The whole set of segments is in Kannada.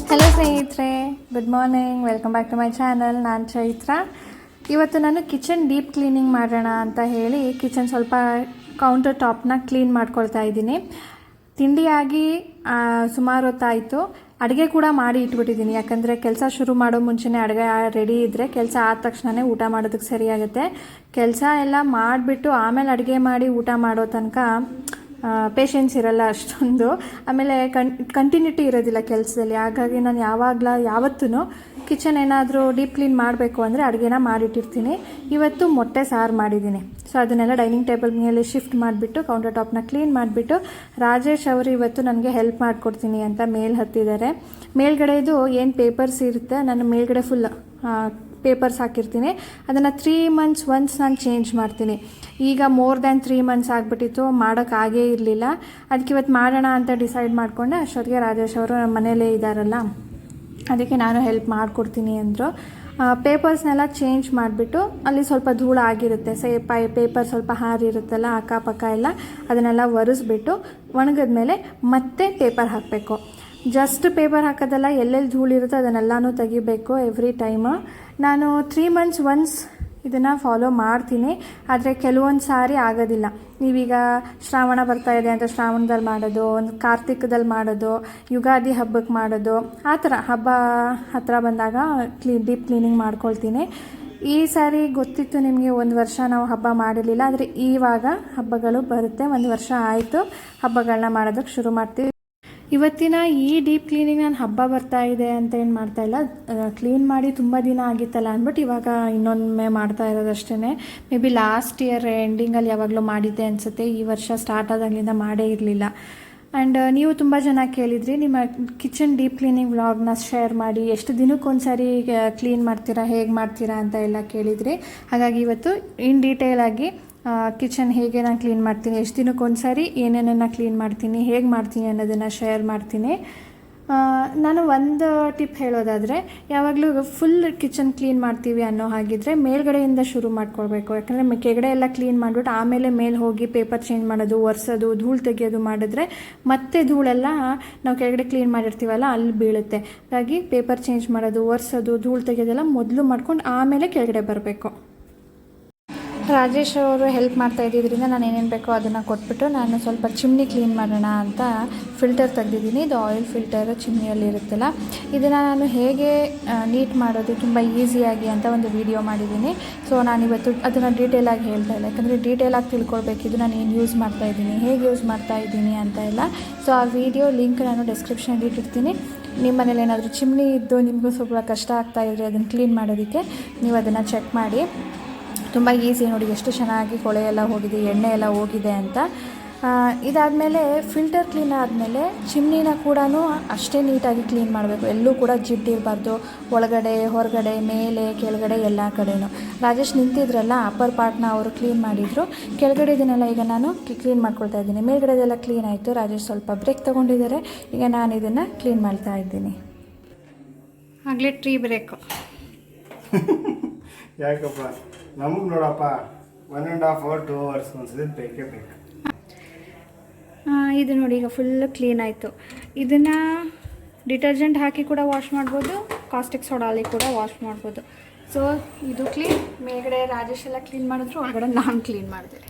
ಹಲೋ ಸ್ನೇಹಿತರೆ, good morning. Welcome back to my channel. ನಾನು ಚೈತ್ರ. ಇವತ್ತು ನಾನು ಕಿಚನ್ ಡೀಪ್ ಕ್ಲೀನಿಂಗ್ ಮಾಡೋಣ ಅಂತ ಹೇಳಿ ಕಿಚನ್ ಸ್ವಲ್ಪ ಕೌಂಟರ್ ಟಾಪ್ನ ಕ್ಲೀನ್ ಮಾಡ್ಕೊಳ್ತಾ ಇದ್ದೀನಿ. ತಿಂಡಿಯಾಗಿ ಸುಮಾರು ಹೊತ್ತಾಯಿತು. ಅಡುಗೆ ಕೂಡ ಮಾಡಿ ಇಟ್ಬಿಟ್ಟಿದ್ದೀನಿ, ಯಾಕಂದರೆ ಕೆಲಸ ಶುರು ಮಾಡೋ ಮುಂಚೆನೇ ಅಡುಗೆ ರೆಡಿ ಇದ್ದರೆ ಕೆಲಸ ಆದ ತಕ್ಷಣವೇ ಊಟ ಮಾಡೋದಕ್ಕೆ ಸರಿಯಾಗುತ್ತೆ. ಕೆಲಸ ಎಲ್ಲ ಮಾಡಿಬಿಟ್ಟು ಆಮೇಲೆ ಅಡುಗೆ ಮಾಡಿ ಊಟ ಮಾಡೋ ತನಕ ಪೇಷನ್ಸ್ ಇರಲ್ಲ ಅಷ್ಟೊಂದು. ಆಮೇಲೆ ಕಂಟಿನ್ಯೂಟಿ ಇರೋದಿಲ್ಲ ಕೆಲಸದಲ್ಲಿ. ಹಾಗಾಗಿ ನಾನು ಯಾವತ್ತೂ ಕಿಚನ್ ಏನಾದರೂ ಡೀಪ್ ಕ್ಲೀನ್ ಮಾಡಬೇಕು ಅಂದರೆ ಅಡುಗೆನ ಮಾಡಿಟ್ಟಿರ್ತೀನಿ. ಇವತ್ತು ಮೊಟ್ಟೆ ಸಾರು ಮಾಡಿದ್ದೀನಿ. ಸೊ ಅದನ್ನೆಲ್ಲ ಡೈನಿಂಗ್ ಟೇಬಲ್ ಮೇಲೆ ಶಿಫ್ಟ್ ಮಾಡಿಬಿಟ್ಟು ಕೌಂಟರ್ ಟಾಪ್ನ ಕ್ಲೀನ್ ಮಾಡಿಬಿಟ್ಟು ರಾಜೇಶ್ ಅವರು ಇವತ್ತು ನನಗೆ ಹೆಲ್ಪ್ ಮಾಡಿಕೊಡ್ತೀನಿ ಅಂತ ಮೇಲೆ ಹತ್ತಿದ್ದಾರೆ. ಮೇಲ್ಗಡೆದು ಏನು ಪೇಪರ್ಸ್ ಇರುತ್ತೆ, ನಾನು ಮೇಲ್ಗಡೆ ಫುಲ್ ಪೇಪರ್ಸ್ ಹಾಕಿರ್ತೀನಿ. ಅದನ್ನು 3 months ಒನ್ಸ್ ನಾನು ಚೇಂಜ್ ಮಾಡ್ತೀನಿ. ಈಗ ಮೋರ್ ದ್ಯಾನ್ 3 months ಆಗಿಬಿಟ್ಟಿತ್ತು, ಮಾಡೋಕ್ಕಾಗೇ ಇರಲಿಲ್ಲ. ಅದಕ್ಕೆ ಇವತ್ತು ಮಾಡೋಣ ಅಂತ ಡಿಸೈಡ್ ಮಾಡಿಕೊಂಡೆ. ಅಷ್ಟೊತ್ತಿಗೆ ರಾಜೇಶ್ ಅವರು ನಮ್ಮ ಮನೇಲೇ ಇದ್ದಾರಲ್ಲ, ಅದಕ್ಕೆ ನಾನು ಹೆಲ್ಪ್ ಮಾಡಿಕೊಡ್ತೀನಿ ಅಂದರು. ಪೇಪರ್ಸ್ನೆಲ್ಲ ಚೇಂಜ್ ಮಾಡಿಬಿಟ್ಟು ಅಲ್ಲಿ ಸ್ವಲ್ಪ ಧೂಳು ಆಗಿರುತ್ತೆ, ಪೇಪರ್ ಸ್ವಲ್ಪ ಹಾರಿರುತ್ತಲ್ಲ ಅಕ್ಕಪಕ್ಕ ಎಲ್ಲ, ಅದನ್ನೆಲ್ಲ ಒರೆಸ್ಬಿಟ್ಟು ಒಣಗಿದ್ಮೇಲೆ ಮತ್ತೆ ಪೇಪರ್ ಹಾಕಬೇಕು. ಜಸ್ಟ್ ಪೇಪರ್ ಹಾಕೋದಲ್ಲ, ಎಲ್ಲೆಲ್ಲಿ ಧೂಳಿರುತ್ತೋ ಅದನ್ನೆಲ್ಲನೂ ತೆಗಿಬೇಕು ಎವ್ರಿ ಟೈಮು. ನಾನು 3 months ಒನ್ಸ್ ಇದನ್ನು ಫಾಲೋ ಮಾಡ್ತೀನಿ. ಆದರೆ ಕೆಲವೊಂದು ಸಾರಿ ಆಗೋದಿಲ್ಲ. ನೀವೀಗ ಶ್ರಾವಣ ಬರ್ತಾಯಿದೆ ಅಂತ ಶ್ರಾವಣದಲ್ಲಿ ಮಾಡೋದು, ಒಂದು ಕಾರ್ತಿಕದಲ್ಲಿ ಮಾಡೋದು, ಯುಗಾದಿ ಹಬ್ಬಕ್ಕೆ ಮಾಡೋದು, ಆ ಥರ ಹಬ್ಬ ಹತ್ತಿರ ಬಂದಾಗ ಡೀಪ್ ಕ್ಲೀನಿಂಗ್ ಮಾಡ್ಕೊಳ್ತೀನಿ. ಈ ಸಾರಿ ಗೊತ್ತಿತ್ತು ನಿಮಗೆ, 1 ವರ್ಷ ನಾವು ಹಬ್ಬ ಮಾಡಿರಲಿಲ್ಲ. ಆದರೆ ಇವಾಗ ಹಬ್ಬಗಳು ಬರುತ್ತೆ, 1 ವರ್ಷ ಆಯಿತು ಹಬ್ಬಗಳನ್ನ ಮಾಡೋದಕ್ಕೆ ಶುರು ಮಾಡ್ತೀವಿ. ಇವತ್ತಿನ ಈ ಡೀಪ್ ಕ್ಲೀನಿಂಗ್ ನಾನು ಹಬ್ಬ ಬರ್ತಾ ಇದೆ ಅಂತ ಏನು ಮಾಡ್ತಾಯಿಲ್ಲ, ಕ್ಲೀನ್ ಮಾಡಿ ತುಂಬ ದಿನ ಆಗಿತ್ತಲ್ಲ ಅಂದ್ಬಿಟ್ಟು ಇವಾಗ ಇನ್ನೊಮ್ಮೆ ಮಾಡ್ತಾ ಇರೋದಷ್ಟೇ. ಮೇ ಬಿ ಲಾಸ್ಟ್ ಇಯರ್ ಎಂಡಿಂಗಲ್ಲಿ ಯಾವಾಗಲೂ ಮಾಡಿದ್ದೆ ಅನಿಸುತ್ತೆ. ಈ ವರ್ಷ ಸ್ಟಾರ್ಟ್ ಆದಾಗಲಿಂದ ಮಾಡೇ ಇರಲಿಲ್ಲ. ಆ್ಯಂಡ್ ನೀವು ತುಂಬ ಜನ ಕೇಳಿದ್ರಿ ನಿಮ್ಮ ಕಿಚನ್ ಡೀಪ್ ಕ್ಲೀನಿಂಗ್ ವ್ಲಾಗ್ನ ಶೇರ್ ಮಾಡಿ, ಎಷ್ಟು ದಿನಕ್ಕೊಂದು ಸಾರಿ ಕ್ಲೀನ್ ಮಾಡ್ತೀರಾ, ಹೇಗೆ ಮಾಡ್ತೀರಾ ಅಂತ ಎಲ್ಲ ಕೇಳಿದ್ರಿ. ಹಾಗಾಗಿ ಇವತ್ತು ಇನ್ ಡೀಟೇಲಾಗಿ ಕಿಚನ್ ಹೇಗೆ ನಾನು ಕ್ಲೀನ್ ಮಾಡ್ತೀನಿ, ಎಷ್ಟು ದಿನಕ್ಕೊಂದು ಸಾರಿ ಏನೇನನ್ನು ಕ್ಲೀನ್ ಮಾಡ್ತೀನಿ, ಹೇಗೆ ಮಾಡ್ತೀನಿ ಅನ್ನೋದನ್ನು ಶೇರ್ ಮಾಡ್ತೀನಿ. ನಾನು ಒಂದು ಟಿಪ್ ಹೇಳೋದಾದರೆ, ಯಾವಾಗಲೂ ಫುಲ್ ಕಿಚನ್ ಕ್ಲೀನ್ ಮಾಡ್ತೀವಿ ಅನ್ನೋ ಹಾಗಿದ್ರೆ ಮೇಲ್ಗಡೆಯಿಂದ ಶುರು ಮಾಡ್ಕೊಳ್ಬೇಕು. ಯಾಕಂದರೆ ಕೆಳಗಡೆ ಎಲ್ಲ ಕ್ಲೀನ್ ಮಾಡಿಬಿಟ್ಟು ಆಮೇಲೆ ಮೇಲೆ ಹೋಗಿ ಪೇಪರ್ ಚೇಂಜ್ ಮಾಡೋದು, ಒರೆಸೋದು, ಧೂಳು ತೆಗೆಯೋದು ಮಾಡಿದ್ರೆ ಮತ್ತೆ ಧೂಳೆಲ್ಲ ನಾವು ಕೆಳಗಡೆ ಕ್ಲೀನ್ ಮಾಡಿರ್ತೀವಲ್ಲ ಅಲ್ಲಿ ಬೀಳುತ್ತೆ. ಹಾಗಾಗಿ ಪೇಪರ್ ಚೇಂಜ್ ಮಾಡೋದು, ಒರೆಸೋದು, ಧೂಳು ತೆಗೆಯೋದೆಲ್ಲ ಮೊದಲು ಮಾಡ್ಕೊಂಡು ಆಮೇಲೆ ಕೆಳಗಡೆ ಬರಬೇಕು. ರಾಜೇಶ್ ಅವರು ಹೆಲ್ಪ್ ಮಾಡ್ತಾ ಇದ್ದಿದ್ದರಿಂದ ನಾನು ಏನೇನು ಬೇಕೋ ಅದನ್ನು ಕೊಟ್ಬಿಟ್ಟು ನಾನು ಸ್ವಲ್ಪ ಚಿಮ್ನಿ ಕ್ಲೀನ್ ಮಾಡೋಣ ಅಂತ ಫಿಲ್ಟರ್ ತೆಗೆದಿದ್ದೀನಿ. ಇದು ಆಯಿಲ್ ಫಿಲ್ಟರ್ ಚಿಮ್ನಿಯಲ್ಲಿ ಇರುತ್ತಲ್ಲ, ಇದನ್ನು ನಾನು ಹೇಗೆ ನೀಟ್ ಮಾಡೋದು ತುಂಬ ಈಸಿಯಾಗಿ ಅಂತ ಒಂದು ವಿಡಿಯೋ ಮಾಡಿದ್ದೀನಿ. ಸೊ ನಾನಿವತ್ತು ಅದನ್ನು ಡೀಟೇಲಾಗಿ ಹೇಳ್ತಾ ಇಲ್ಲ, ಯಾಕಂದರೆ ಡೀಟೇಲಾಗಿ ತಿಳ್ಕೊಳ್ಬೇಕಿದ್ದು ನಾನು ಏನು ಯೂಸ್ ಮಾಡ್ತಾಯಿದ್ದೀನಿ, ಹೇಗೆ ಯೂಸ್ ಮಾಡ್ತಾಯಿದ್ದೀನಿ ಅಂತ ಎಲ್ಲ. ಸೊ ಆ ವಿಡಿಯೋ ಲಿಂಕ್ ನಾನು ಡಿಸ್ಕ್ರಿಪ್ಷನಲ್ಲಿ ಇಟ್ಟಿರ್ತೀನಿ. ನಿಮ್ಮ ಮನೇಲಿ ಏನಾದರೂ ಚಿಮ್ನಿ ಇದ್ದು ನಿಮಗೂ ಸ್ವಲ್ಪ ಕಷ್ಟ ಆಗ್ತಾಯಿದ್ರೆ ಅದನ್ನು ಕ್ಲೀನ್ ಮಾಡೋದಕ್ಕೆ ನೀವು ಅದನ್ನು ಚೆಕ್ ಮಾಡಿ. ತುಂಬ ಈಸಿ ನೋಡಿ, ಎಷ್ಟು ಚೆನ್ನಾಗಿ ಕೊಳೆ ಎಲ್ಲ ಹೋಗಿದೆ, ಎಣ್ಣೆ ಎಲ್ಲ ಹೋಗಿದೆ ಅಂತ. ಇದಾದಮೇಲೆ ಫಿಲ್ಟರ್ ಕ್ಲೀನ್ ಆದಮೇಲೆ ಚಿಮ್ನಿನ ಕೂಡ ಅಷ್ಟೇ ನೀಟಾಗಿ ಕ್ಲೀನ್ ಮಾಡಬೇಕು. ಎಲ್ಲೂ ಕೂಡ ಜಿಡ್ಡಿರಬಾರ್ದು, ಒಳಗಡೆ ಹೊರಗಡೆ ಮೇಲೆ ಕೆಳಗಡೆ ಎಲ್ಲ ಕಡೆಯೂ. ರಾಜೇಶ್ ನಿಂತಿದ್ರಲ್ಲ, ಅಪ್ಪರ್ ಪಾರ್ಟ್ನ ಅವರು ಕ್ಲೀನ್ ಮಾಡಿದರು. ಕೆಳಗಡೆ ಇದನ್ನೆಲ್ಲ ಈಗ ನಾನು ಕ್ಲೀನ್ ಮಾಡ್ಕೊಳ್ತಾ ಇದ್ದೀನಿ. ಮೇಲ್ಗಡೆದೆಲ್ಲ ಕ್ಲೀನ್ ಆಯಿತು. ರಾಜೇಶ್ ಸ್ವಲ್ಪ ಬ್ರೇಕ್ ತೊಗೊಂಡಿದ್ದಾರೆ. ಈಗ ನಾನು ಇದನ್ನು ಕ್ಲೀನ್ ಮಾಡ್ತಾ ಇದ್ದೀನಿ. ಆಗಲೇ ಟ್ರೀ ಬ್ರೇಕು. ಯಾಕಪ್ಪ ನಮಗೆ ನೋಡಪ್ಪ 1.5 or 2 hours ಒಂದ್ಸತಿ ಬೇಕೇ ಬೇಕು. ಇದು ನೋಡಿ ಈಗ ಫುಲ್ ಕ್ಲೀನ್ ಆಯಿತು. ಇದನ್ನು ಡಿಟರ್ಜೆಂಟ್ ಹಾಕಿ ಕೂಡ ವಾಶ್ ಮಾಡ್ಬೋದು, ಕಾಸ್ಟಿಕ್ ಸೋಡಾಲಿ ಕೂಡ ವಾಶ್ ಮಾಡ್ಬೋದು. ಸೊ ಇದು ಕ್ಲೀನ್. ಮೇಲ್ಗಡೆ ರಾಜೇಶ್ ಎಲ್ಲ ಕ್ಲೀನ್ ಮಾಡಿದ್ರು, ಒಳಗಡೆ ನಾನು ಕ್ಲೀನ್ ಮಾಡಿದೆ.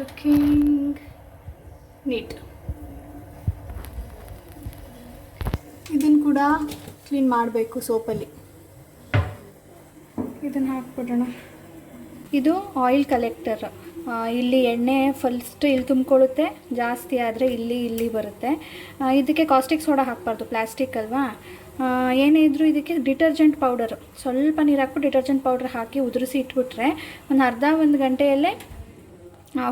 Looking neat. ಇದನ್ನು ಕೂಡ ಕ್ಲೀನ್ ಮಾಡಬೇಕು ಸೋಪಲ್ಲಿ. ಇದನ್ನು ಹಾಕ್ಬಿಡೋಣ. ಇದು ಆಯಿಲ್ ಕಲೆಕ್ಟರ್. ಇಲ್ಲಿ ಎಣ್ಣೆ ಫಸ್ಟ್ ಇಲ್ಲಿ ತುಂಬಿಕೊಳ್ಳುತ್ತೆ, ಜಾಸ್ತಿ ಆದರೆ ಇಲ್ಲಿ ಬರುತ್ತೆ. ಇದಕ್ಕೆ ಕಾಸ್ಟಿಕ್ ಸೋಡಾ ಹಾಕಬಾರ್ದು, ಪ್ಲಾಸ್ಟಿಕ್ ಅಲ್ವಾ. ಏನೇ ಇದ್ದರೂ ಇದಕ್ಕೆ ಡಿಟರ್ಜೆಂಟ್ ಪೌಡರ್, ಸ್ವಲ್ಪ ನೀರು ಹಾಕ್ಬಿಟ್ಟು ಡಿಟರ್ಜೆಂಟ್ ಪೌಡರ್ ಹಾಕಿ ಉದುರಿಸಿ ಇಟ್ಬಿಟ್ರೆ ಒಂದು ಗಂಟೆಯಲ್ಲೇ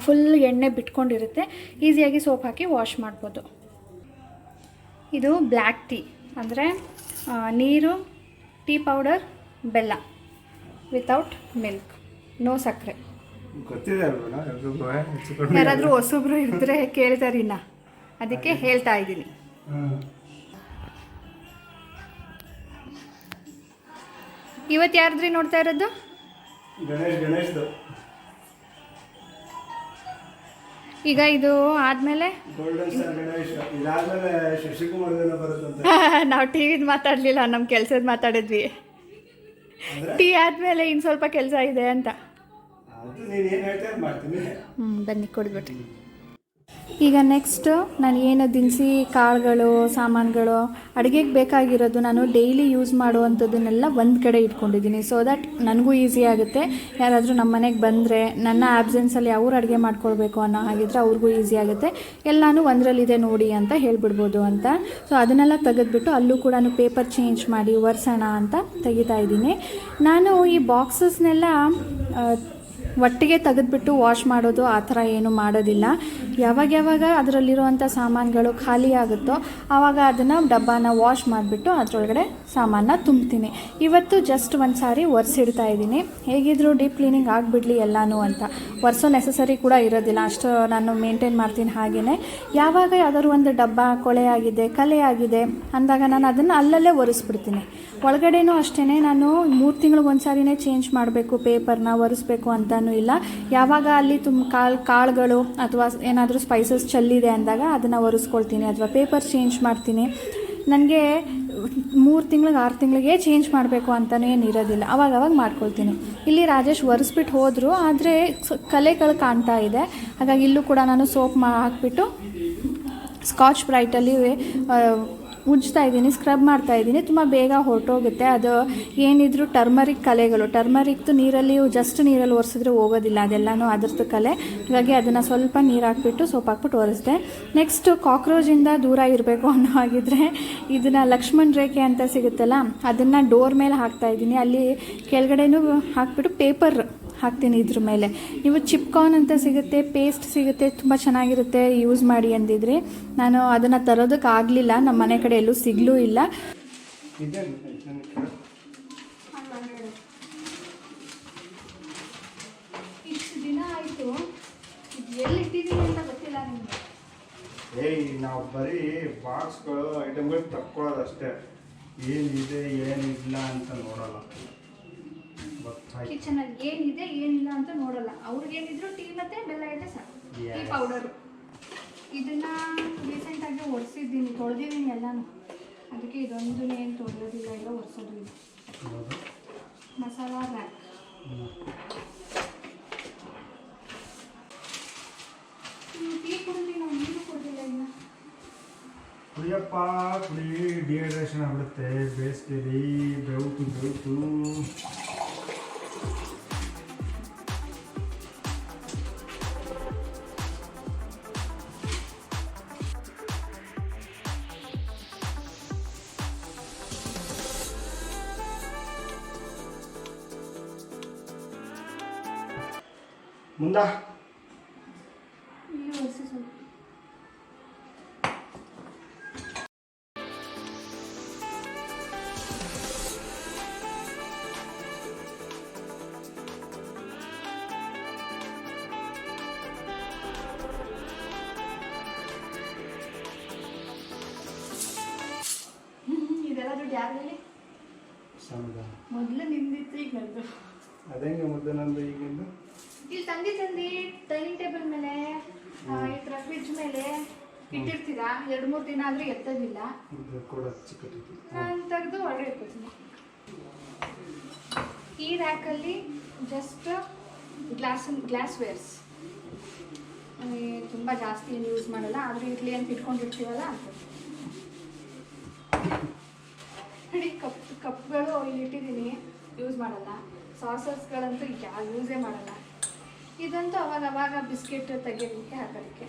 ಫುಲ್ ಎಣ್ಣೆ ಬಿಟ್ಕೊಂಡಿರುತ್ತೆ. ಈಸಿಯಾಗಿ ಸೋಪ್ ಹಾಕಿ ವಾಶ್ ಮಾಡ್ಬೋದು. ಇದು ಬ್ಲ್ಯಾಕ್ ಟೀ, ಅಂದರೆ ನೀರು, ಟೀ ಪೌಡರ್, ಬೆಲ್ಲ, ವಿತೌಟ್ ಮಿಲ್ಕ್, ನೋ ಸಕ್ಕರೆ. ಯಾರಾದರೂ ಹೊಸೊಬ್ರು ಇದ್ದರೆ ಕೇಳ್ತಾರಿನ್ನ, ಅದಕ್ಕೆ ಹೇಳ್ತಾ ಇದ್ದೀನಿ. ಇವತ್ತು ಯಾರದ್ರಿ ನೋಡ್ತಾ ಇರೋದು? ಈಗ ಇದು ಆದಮೇಲೆ ಗೋಲ್ಡನ್ ಸ್ಟಾರ್ ಗಣೇಶ್ ಇದಾದ್ಮೇಲೆ ಶಶಿಕುಮಾರ್ ಬರುತ್ತಂತೆ. ನಾವು ಟಿ ವಿದು ಮಾತಾಡಲಿಲ್ಲ, ನಮ್ಮ ಕೆಲಸದ ಮಾತಾಡಿದ್ವಿ. ಟೀ ಆದಮೇಲೆ ಇನ್ನು ಸ್ವಲ್ಪ ಕೆಲಸ ಇದೆ ಅಂತ. ಬನ್ನಿ ಕೊಡ್ಬಿಟ್ಟು. ಈಗ ನೆಕ್ಸ್ಟ್ ನಾನು ಏನು ದಿನಸಿ ಕಾಳುಗಳು ಸಾಮಾನುಗಳು ಅಡುಗೆಗೆ ಬೇಕಾಗಿರೋದು ನಾನು ಡೈಲಿ ಯೂಸ್ ಮಾಡುವಂಥದ್ದನ್ನೆಲ್ಲ ಒಂದು ಕಡೆ ಇಟ್ಕೊಂಡಿದ್ದೀನಿ. ಸೊ ದಟ್ ನನಗೂ ಈಸಿ ಆಗುತ್ತೆ. ಯಾರಾದರೂ ನಮ್ಮ ಮನೆಗೆ ಬಂದರೆ ನನ್ನ ಆಬ್ಸೆನ್ಸಲ್ಲಿ ಅವ್ರು ಅಡುಗೆ ಮಾಡ್ಕೊಳ್ಬೇಕು ಅನ್ನೋ ಹಾಗಿದ್ರೆ ಅವ್ರಿಗೂ ಈಸಿ ಆಗುತ್ತೆ. ಎಲ್ಲನೂ ಒಂದರಲ್ಲಿದೆ ನೋಡಿ ಅಂತ ಹೇಳ್ಬಿಡ್ಬೋದು ಅಂತ. ಸೊ ಅದನ್ನೆಲ್ಲ ತೆಗೆದ್ಬಿಟ್ಟು ಅಲ್ಲೂ ಕೂಡ ಪೇಪರ್ ಚೇಂಜ್ ಮಾಡಿ ಒರೆಸೋಣ ಅಂತ ತೆಗಿತಾ ಇದ್ದೀನಿ. ನಾನು ಈ ಬಾಕ್ಸಸ್ನೆಲ್ಲ ಒಟ್ಟಿಗೆ ತೆಗೆದುಬಿಟ್ಟು ವಾಶ್ ಮಾಡೋದು ಆ ಥರ ಏನು ಮಾಡೋದಿಲ್ಲ. ಯಾವಾಗ ಅದರಲ್ಲಿರುವಂಥ ಸಾಮಾನುಗಳು ಖಾಲಿ ಆಗುತ್ತೋ ಆವಾಗ ಅದನ್ನು ಡಬ್ಬಾನ ವಾಶ್ ಮಾಡಿಬಿಟ್ಟು ಅದರೊಳಗಡೆ ಸಾಮಾನ ತುಂಬ್ತೀನಿ. ಇವತ್ತು ಜಸ್ಟ್ ಒಂದು ಸಾರಿ ಒರೆಸಿಡ್ತಾ ಇದ್ದೀನಿ. ಹೇಗಿದ್ದರೂ ಡೀಪ್ ಕ್ಲೀನಿಂಗ್ ಆಗಿಬಿಡ್ಲಿ ಎಲ್ಲನೂ ಅಂತ. ಒರೆಸೋ ನೆಸಸರಿ ಕೂಡ ಇರೋದಿಲ್ಲ, ಅಷ್ಟು ನಾನು ಮೇಂಟೈನ್ ಮಾಡ್ತೀನಿ. ಹಾಗೆಯೇ ಯಾವಾಗ ಯಾವ್ದಾದ್ರು ಒಂದು ಡಬ್ಬ ಕೊಳೆ ಆಗಿದೆ ಕಲೆ ಆಗಿದೆ ಅಂದಾಗ ನಾನು ಅದನ್ನು ಅಲ್ಲಲ್ಲೇ ಒರೆಸ್ಬಿಡ್ತೀನಿ. ಒಳಗಡೆನೂ ಅಷ್ಟೇ, ನಾನು 3 ತಿಂಗಳಿಗೆ ಒಂದು ಸಾರಿನೇ ಚೇಂಜ್ ಮಾಡಬೇಕು, ಪೇಪರ್ನ ಒರೆಸ್ಬೇಕು ಅಂತಲೂ ಇಲ್ಲ. ಯಾವಾಗ ಅಲ್ಲಿ ಕಾಳುಗಳು ಅಥವಾ ಏನಾದರೂ ಸ್ಪೈಸಸ್ ಚೆಲ್ಲಿದೆ ಅಂದಾಗ ಅದನ್ನು ಒರೆಸ್ಕೊಳ್ತೀನಿ ಅಥವಾ ಪೇಪರ್ ಚೇಂಜ್ ಮಾಡ್ತೀನಿ. ನನಗೆ 3 ತಿಂಗಳಿಗೆ 6 ತಿಂಗಳಿಗೆ ಚೇಂಜ್ ಮಾಡಬೇಕು ಅಂತಲೂ ಏನು ಇರೋದಿಲ್ಲ, ಅವಾಗ ಮಾಡ್ಕೊಳ್ತೀನಿ. ಇಲ್ಲಿ ರಾಜೇಶ್ ಒರೆಸ್ಬಿಟ್ಟು ಹೋದರು, ಆದರೆ ಕಲೆಗಳು ಕಾಣ್ತಾ ಇದೆ. ಹಾಗಾಗಿ ಇಲ್ಲೂ ಕೂಡ ನಾನು ಸೋಪ್ ಹಾಕ್ಬಿಟ್ಟು ಸ್ಕಾಚ್ ಬ್ರೈಟಲ್ಲಿ ಉಜ್ತಾ ಇದ್ದೀನಿ, ಸ್ಕ್ರಬ್ ಮಾಡ್ತಾ ಇದ್ದೀನಿ. ತುಂಬ ಬೇಗ ಹೊರಟೋಗುತ್ತೆ. ಅದು ಏನಿದ್ರು ಟರ್ಮರಿಕ್ ಕಲೆಗಳು, ಟರ್ಮರಿಕ್ದು ನೀರಲ್ಲಿ ಜಸ್ಟ್ ನೀರಲ್ಲಿ ಒರೆಸಿದ್ರೆ ಹೋಗೋದಿಲ್ಲ, ಅದೆಲ್ಲನೂ ಅದರದ್ದು ಕಲೆ. ಹಾಗಾಗಿ ಅದನ್ನು ಸ್ವಲ್ಪ ನೀರು ಹಾಕ್ಬಿಟ್ಟು ಸೋಪ್ ಹಾಕ್ಬಿಟ್ಟು ಒರೆಸಿದೆ. ನೆಕ್ಸ್ಟ್ ಕಾಕ್ರೋಚಿಂದ ದೂರ ಇರಬೇಕು ಅನ್ನೋ ಹಾಗಿದ್ರೆ ಇದನ್ನು ಲಕ್ಷ್ಮಣ್ ರೇಖೆ ಅಂತ ಸಿಗುತ್ತಲ್ಲ, ಅದನ್ನು ಡೋರ್ ಮೇಲೆ ಹಾಕ್ತಾಯಿದ್ದೀನಿ. ಅಲ್ಲಿ ಕೆಳಗಡೆನೂ ಹಾಕ್ಬಿಟ್ಟು ಪೇಪರ್ ಹಾಕ್ತೀನಿ ಇದ್ರ ಮೇಲೆ. ನೀವು ಚಿಪ್ಕಾರ್ನ್ ಅಂತ ಸಿಗುತ್ತೆ, ಪೇಸ್ಟ್ ಸಿಗುತ್ತೆ, ತುಂಬ ಚೆನ್ನಾಗಿರುತ್ತೆ, ಯೂಸ್ ಮಾಡಿ ಅಂದಿದ್ರಿ. ನಾನು ಅದನ್ನು ತರೋದಕ್ಕೆ ಆಗಲಿಲ್ಲ, ನಮ್ಮ ಮನೆ ಕಡೆ ಎಲ್ಲೂ ಸಿಗಲೂ ಇಲ್ಲ. ಇಷ್ಟು ದಿನ ಆಯಿತು, ಎಲ್ಲಿಟ್ಟಿದ್ದೀನಿ ಅಂತ ಗೊತ್ತಿಲ್ಲ ನಿಮಗೆ. ನಾವು ಬರೀ ಬಾಕ್ಸ್ಗಳು ಐಟಮ್ಗಳು ತಕ್ಕೊಳ್ಳೋದಷ್ಟೇ, ಏನಿದೆ ಏನಿಲ್ಲ ಅಂತ ನೋಡಲ್ಲ. ಕಿಚನಲ್ಲಿ ಏನಿದೆ ಏನಿಲ್ಲ ಅಂತ ನೋಡಲ್ಲ. ಅವ್ರಿಗೇನಿದ್ರು ಟೀ ಮತ್ತೆ ಬೆಲ್ಲ ಇದೆ ಸಾಕು, ಟೀ ಪೌಡರು. ಇದನ್ನ ರೀಸೆಂಟಾಗಿ ಒರೆಸಿದ್ದೀನಿ, ತೊಳೆದಿದ್ದೀನಿ ಎಲ್ಲನೂ. ಅದಕ್ಕೆ ಇದೊಂದು ಏನು ತೊಳೆಯೋದಿಲ್ಲ, ಇಲ್ಲ ಒರೆಸೋದು ಇಲ್ಲ. ಮಸಾಲಾ ರ್ಯಾಕ್ ಟೀ ಕುಡಿದ್ವಿ, ನಾವು ನೀರು ಕೊಡಲಿಲ್ಲ ಇನ್ನು. ಕುಡಿಯಪ್ಪ ಕುಡಿ, ಡಿಹೈಡ್ರೇಷನ್ ಆಗ್ಬಿಡುತ್ತೆ ಬೇಸಿಗೆಲಿ, ಬೆವತು. ಮುಂದ ಇದೆಲ್ಲ ದುಡ್ಡು ಯಾರಲ್ಲಿ? ಮೊದಲು ನಿಂದಿತ್ತು, ಈಗ ನಂದು. ಅದೇಂಗೆ ಮೊದಲು ನಂದು ಈಗಿಂದು ಇಲ್ಲಿ ತಂದಿ ಡೈನಿಂಗ್ ಟೇಬಲ್ ಮೇಲೆ ಈ ಥರ ಫ್ರಿಡ್ಜ್ ಮೇಲೆ ಇಟ್ಟಿರ್ತೀರಾ, 2-3 ದಿನ ಆದರೂ ಎತ್ತೋದಿಲ್ಲ. ನಾನು ತೆಗೆದು ಒಳಗೆ ಇಟ್ಕೊತೀನಿ. ಈ ರ್ಯಾಕಲ್ಲಿ ಜಸ್ಟ್ ಗ್ಲಾಸ್ ವೇರ್ಸ್ ತುಂಬ ಜಾಸ್ತಿ ಏನು ಯೂಸ್ ಮಾಡಲ್ಲ, ಆದರೆ ಇಡ್ಲಿ ಅಂತ ಇಟ್ಕೊಂಡಿರ್ತೀವಲ್ಲ ಅಂತ. ನೋಡಿ ಕಪ್ಗಳು ಇಲ್ಲಿ ಇಟ್ಟಿದ್ದೀನಿ, ಯೂಸ್ ಮಾಡಲ್ಲ. ಸಾಸಸ್ಗಳಂತೂ ಯಾವ ಯೂಸೇ ಮಾಡಲ್ಲ. ಇದಂತೂ ಅವಾಗ ಬಿಸ್ಕೆಟ್ ತೆಗೆಯೋದಕ್ಕೆ ಹಾಕೋದಕ್ಕೆ.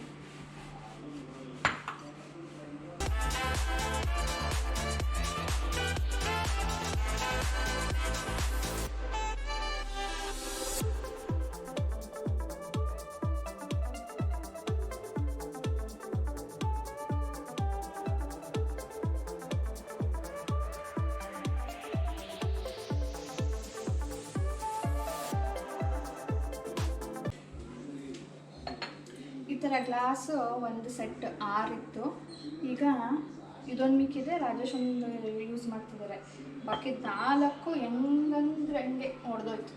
ಈ ಥರ ಗ್ಲಾಸು ಒಂದು ಸೆಟ್ 6 ಇತ್ತು. ಈಗ ಇದೊಂದು ಮಿಕ್ಕಿದೆ, ರಾಜೇಶ್ ಒಂದು ಯೂಸ್ ಮಾಡ್ತಿದ್ದಾರೆ. ಬಾಕಿ 4 ಹೆಂಗಂದ್ರೆ ಹಂಗೆ ಹೊಡೆದೋಯ್ತು.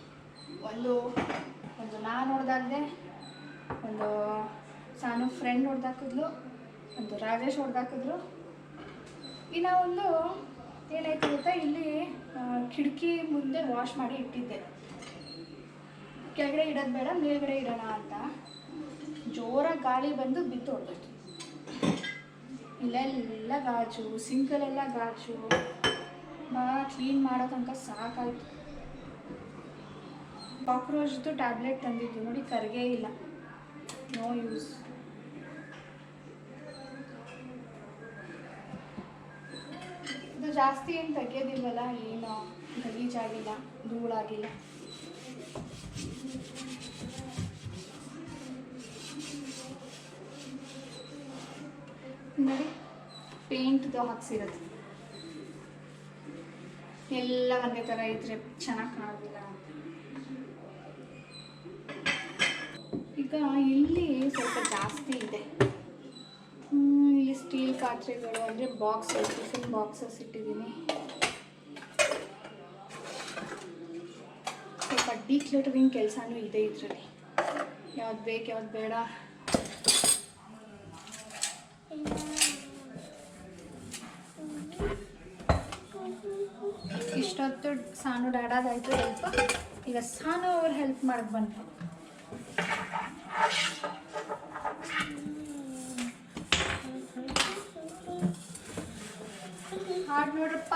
ಒಂದು ನಾನು ಹೊಡೆದಾಗದೆ, ಒಂದು ಸಾನು ಫ್ರೆಂಡ್ ಹೊಡೆದಾಕಿದ್ಲು, ಒಂದು ರಾಜೇಶ್ ಹೊಡೆದಾಕಿದ್ರು. ಇನ್ನು ಒಂದು ಏನಾಯ್ತು ಗೊತ್ತಾ, ಇಲ್ಲಿ ಕಿಟಕಿ ಮುಂದೆ ವಾಶ್ ಮಾಡಿ ಇಟ್ಟಿದ್ದೆ. ಕೆಳಗಡೆ ಇಡೋದು ಬೇಡ, ಮೇಲ್ಗಡೆ ಇಡೋಣ ಅಂತ. ಜೋರಾಗಿ ಗಾಳಿ ಬಂದು ಬಿದ್ದು ಹೊಡೆದೋಯ್ತು. ಇಲ್ಲೆಲ್ಲ ಗಾಜು, ಸಿಂಕಲ್ಲೆಲ್ಲ ಗಾಜು. ಕ್ಲೀನ್ ಮಾಡೋ ತನಕ ಸಾಕಾಯಿತು. ಕಾಕ್ರೋಚ್ದು ಟ್ಯಾಬ್ಲೆಟ್ ತಂದಿದ್ದು ನೋಡಿ, ಕರಗೇ ಇಲ್ಲ. No use. ಇದು ಜಾಸ್ತಿ ಏನು ತೆಗೆಯೋದಿಲ್ವಲ್ಲ, ಏನೋ ಗಲೀಜಾಗಿಲ್ಲ, ಧೂಳಾಗಿಲ್ಲ. ನೋಡಿ, ಪೇಂಟ್ದು ಹಾಕ್ಸಿರೋದು ಎಲ್ಲ ಒಂದೇ ಥರ ಇದ್ರೆ ಚೆನ್ನಾಗಿ ಕಾಣೋದಿಲ್ಲ ಅಂತ. ಈಗ ಇಲ್ಲಿ ಸ್ವಲ್ಪ ಜಾಸ್ತಿ ಇದೆ. ಇಲ್ಲಿ ಸ್ಟೀಲ್ ಪಾತ್ರೆಗಳು ಅಂದರೆ ಬಾಕ್ಸ್, ಟಿಫಿನ್ ಬಾಕ್ಸಸ್ ಇಟ್ಟಿದ್ದೀನಿ. ಸ್ವಲ್ಪ ಡಿಕ್ಲಟರಿಂಗ್ ಕೆಲಸನೂ ಇದೆ ಇದರಲ್ಲಿ. ಯಾವ್ದು ಬೇಕು ಯಾವ್ದು ಬೇಡ. ಇಷ್ಟೊತ್ತು ಸಾನು ಡ್ಯಾಡಾದಾಯಿತು ಹೆಲ್ಪ್. ಈಗ ಸಾನು ಅವ್ರು ಹೆಲ್ಪ್ ಮಾಡಕ್ಕೆ ಬಂತು. ಹಾಡು ನೋಡ್ರಪ್ಪ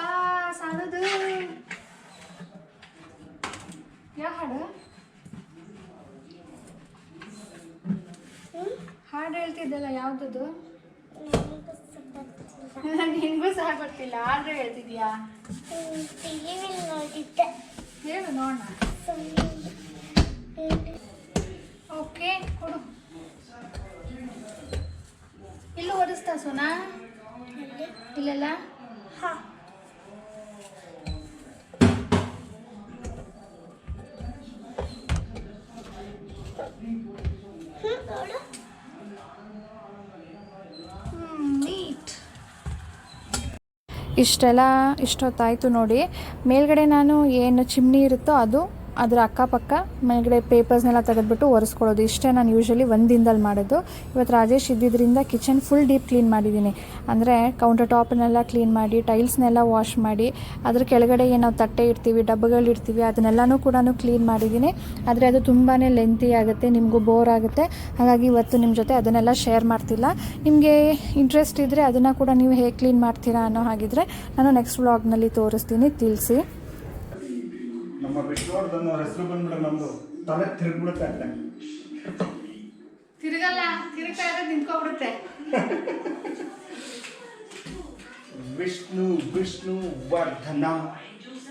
ಸಾನದು. ಯಾವ ಹಾಡು? ಹಾಡು ಹೇಳ್ತಿದ್ದಲ್ಲ, ಯಾವುದದು? ನಿನಗೂ ಸಹ ಗೊತ್ತಿಲ್ಲ, ಆದ್ರೆ ಹೇಳ್ತಿದ್ಯಾ? ಹೇಳು ನೋಡೋಣ. ಓಕೆ, ಕೊಡು. ಇಲ್ಲೂ ಒರೆಸ್ತಾ ಸೋನಾ? ಇಲ್ಲೆಲ್ಲ ಇಷ್ಟೊತ್ತಾಯಿತು ನೋಡಿ. ಮೇಲ್ಗಡೆ ನಾನು ಏನು ಚಿಮ್ನಿ ಇರುತ್ತೋ ಅದರ ಅಕ್ಕಪಕ್ಕ ಮೇಲ್ಗಡೆ ಪೇಪರ್ಸ್ನೆಲ್ಲ ತೆಗೆದ್ಬಿಟ್ಟು ಒರೆಸ್ಕೊಳ್ಳೋದು. ಇಷ್ಟೇ ನಾನು ಯೂಶ್ವಲಿ ಒಂದು ದಿನದಲ್ಲಿ ಮಾಡೋದು. ಇವತ್ತು ರಾಜೇಶ್ ಇದ್ದಿದ್ದರಿಂದ ಕಿಚನ್ ಫುಲ್ ಡೀಪ್ ಕ್ಲೀನ್ ಮಾಡಿದ್ದೀನಿ. ಅಂದರೆ ಕೌಂಟರ್ ಟಾಪನ್ನೆಲ್ಲ ಕ್ಲೀನ್ ಮಾಡಿ, ಟೈಲ್ಸ್ನೆಲ್ಲ ವಾಶ್ ಮಾಡಿ, ಅದ್ರ ಕೆಳಗಡೆ ಏನು ನಾವು ತಟ್ಟೆ ಇಡ್ತೀವಿ, ಡಬ್ಬಗಳಿಡ್ತೀವಿ, ಅದನ್ನೆಲ್ಲನೂ ಕೂಡ ಕ್ಲೀನ್ ಮಾಡಿದ್ದೀನಿ. ಆದರೆ ಅದು ತುಂಬಾ ಲೆಂತಿ ಆಗುತ್ತೆ, ನಿಮಗೂ ಬೋರ್ ಆಗುತ್ತೆ. ಹಾಗಾಗಿ ಇವತ್ತು ನಿಮ್ಮ ಜೊತೆ ಅದನ್ನೆಲ್ಲ ಶೇರ್ ಮಾಡ್ತಿಲ್ಲ. ನಿಮಗೆ ಇಂಟ್ರೆಸ್ಟ್ ಇದ್ದರೆ ಅದನ್ನು ಕೂಡ ನೀವು ಹೇಗೆ ಕ್ಲೀನ್ ಮಾಡ್ತೀರಾ ಅನ್ನೋ ಹಾಗಿದ್ರೆ ನಾನು ನೆಕ್ಸ್ಟ್ ವ್ಲಾಗ್ನಲ್ಲಿ ತೋರಿಸ್ತೀನಿ, ತಿಳಿಸಿ. ನಮ್ಮ ವಿಷ್ಣುವರ್ಧನ್ ಅವ್ರ ಹೆಸರು ಬಂದ್ಬಿಟ್ರೆ ನಮ್ದು ತಲೆ ತಿರುಗ್ಬಿಡುತ್ತೆ ಅಂತ. ತಿರುಗಲ್ಲ, ತಿರುಗ್ತಾ ಇದ್ರೆ ನಿಂತ್ಕೊಬಿಡುತ್ತೆ. ವಿಷ್ಣು ವರ್ಧನ.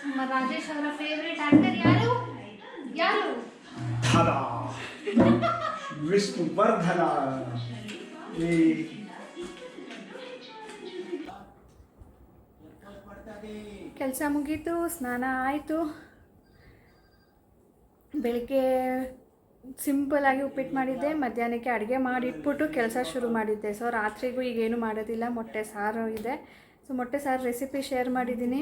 ನಮ್ಮ ರಾಜೇಶ್ ಅವರ ಫೇವರೇಟ್ ಆಕ್ಟರ್ ಯಾರು? ವಿಷ್ಣು ವರ್ಧನ. ಕೆಲಸ ಮುಗೀತು, ಸ್ನಾನ ಆಯಿತು. ಬೆಳಿಗ್ಗೆ ಸಿಂಪಲಾಗಿ ಉಪ್ಪಿಟ್ಟು ಮಾಡಿದ್ದೆ, ಮಧ್ಯಾಹ್ನಕ್ಕೆ ಅಡುಗೆ ಮಾಡಿಟ್ಬಿಟ್ಟು ಕೆಲಸ ಶುರು ಮಾಡಿದ್ದೆ. ಸೊ ರಾತ್ರಿಗೂ ಈಗೇನು ಮಾಡೋದಿಲ್ಲ, ಮೊಟ್ಟೆ ಸಾರು ಇದೆ. ಸೊ ಮೊಟ್ಟೆ ಸಾರು ರೆಸಿಪಿ ಶೇರ್ ಮಾಡಿದ್ದೀನಿ.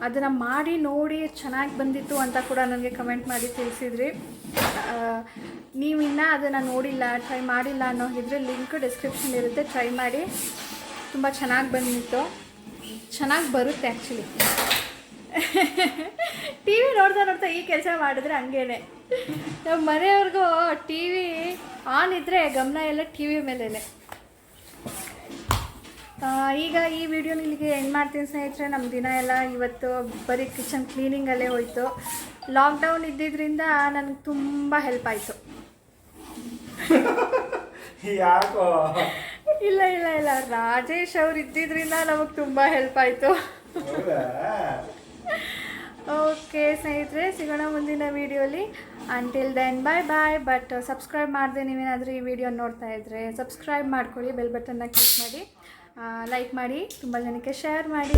ಅದನ್ನು ಮಾಡಿ ನೋಡಿ ಚೆನ್ನಾಗಿ ಬಂದಿತ್ತು ಅಂತ ಕೂಡ ನನಗೆ ಕಮೆಂಟ್ ಮಾಡಿ ತಿಳಿಸಿದ್ರಿ. ನೀವು ಇನ್ನೂ ಅದನ್ನು ನೋಡಿಲ್ಲ, ಟ್ರೈ ಮಾಡಿಲ್ಲ ಅನ್ನೋ ಇದ್ರೆ ಲಿಂಕ್ ಡಿಸ್ಕ್ರಿಪ್ಷನ್ ಇರುತ್ತೆ, ಟ್ರೈ ಮಾಡಿ. ತುಂಬ ಚೆನ್ನಾಗಿ ಬಂದಿತ್ತು, ಚೆನ್ನಾಗಿ ಬರುತ್ತೆ ಆ್ಯಕ್ಚುಲಿ. ಟಿ ವಿ ನೋಡ್ತಾ ಈ ಕೆಲಸ ಮಾಡಿದ್ರೆ ಹಂಗೇನೆ. ನಮ್ಮ ಮನೆಯವ್ರಿಗೂ ಟಿ ವಿ ಆನ್ ಇದ್ದರೆ ಗಮನ ಎಲ್ಲ ಟಿ ವಿ ಮೇಲೇ. ಈಗ ಈ ವಿಡಿಯೋನ ಇಲ್ಲಿಗೆ ಎಂಡ್ ಮಾಡ್ತೀನಿ ಸ್ನೇಹಿತರೆ. ನಮ್ಮ ದಿನ ಎಲ್ಲ ಇವತ್ತು ಬರೀ ಕಿಚನ್ ಕ್ಲೀನಿಂಗಲ್ಲೇ ಹೋಯಿತು. ಲಾಕ್ಡೌನ್ ಇದ್ದಿದ್ದರಿಂದ ನನಗೆ ತುಂಬ ಹೆಲ್ಪ್ ಆಯಿತು. ಯಾಕೋ? ಇಲ್ಲ ರಾಜೇಶ್ ಅವ್ರು ಇದ್ದಿದ್ದರಿಂದ ನಮಗೆ ತುಂಬ ಹೆಲ್ಪ್ ಆಯಿತು. ಓಕೆ ಸ್ನೇಹಿತರೆ, ಸಿಗೋಣ ಮುಂದಿನ ವೀಡಿಯೋಲಿ. Until then bye. But subscribe ಮಾಡಿದೆ ನೀವೇನಾದರೂ ಈ ವಿಡಿಯೋ ನೋಡ್ತಾ ಇದ್ದರೆ ಸಬ್ಸ್ಕ್ರೈಬ್ ಮಾಡ್ಕೊಳ್ಳಿ, ಬೆಲ್ ಬಟನ್ನ ಕ್ಲಿಕ್ ಮಾಡಿ, ಲೈಕ್ ಮಾಡಿ, ತುಂಬ ಜನಕ್ಕೆ ಶೇರ್ ಮಾಡಿ.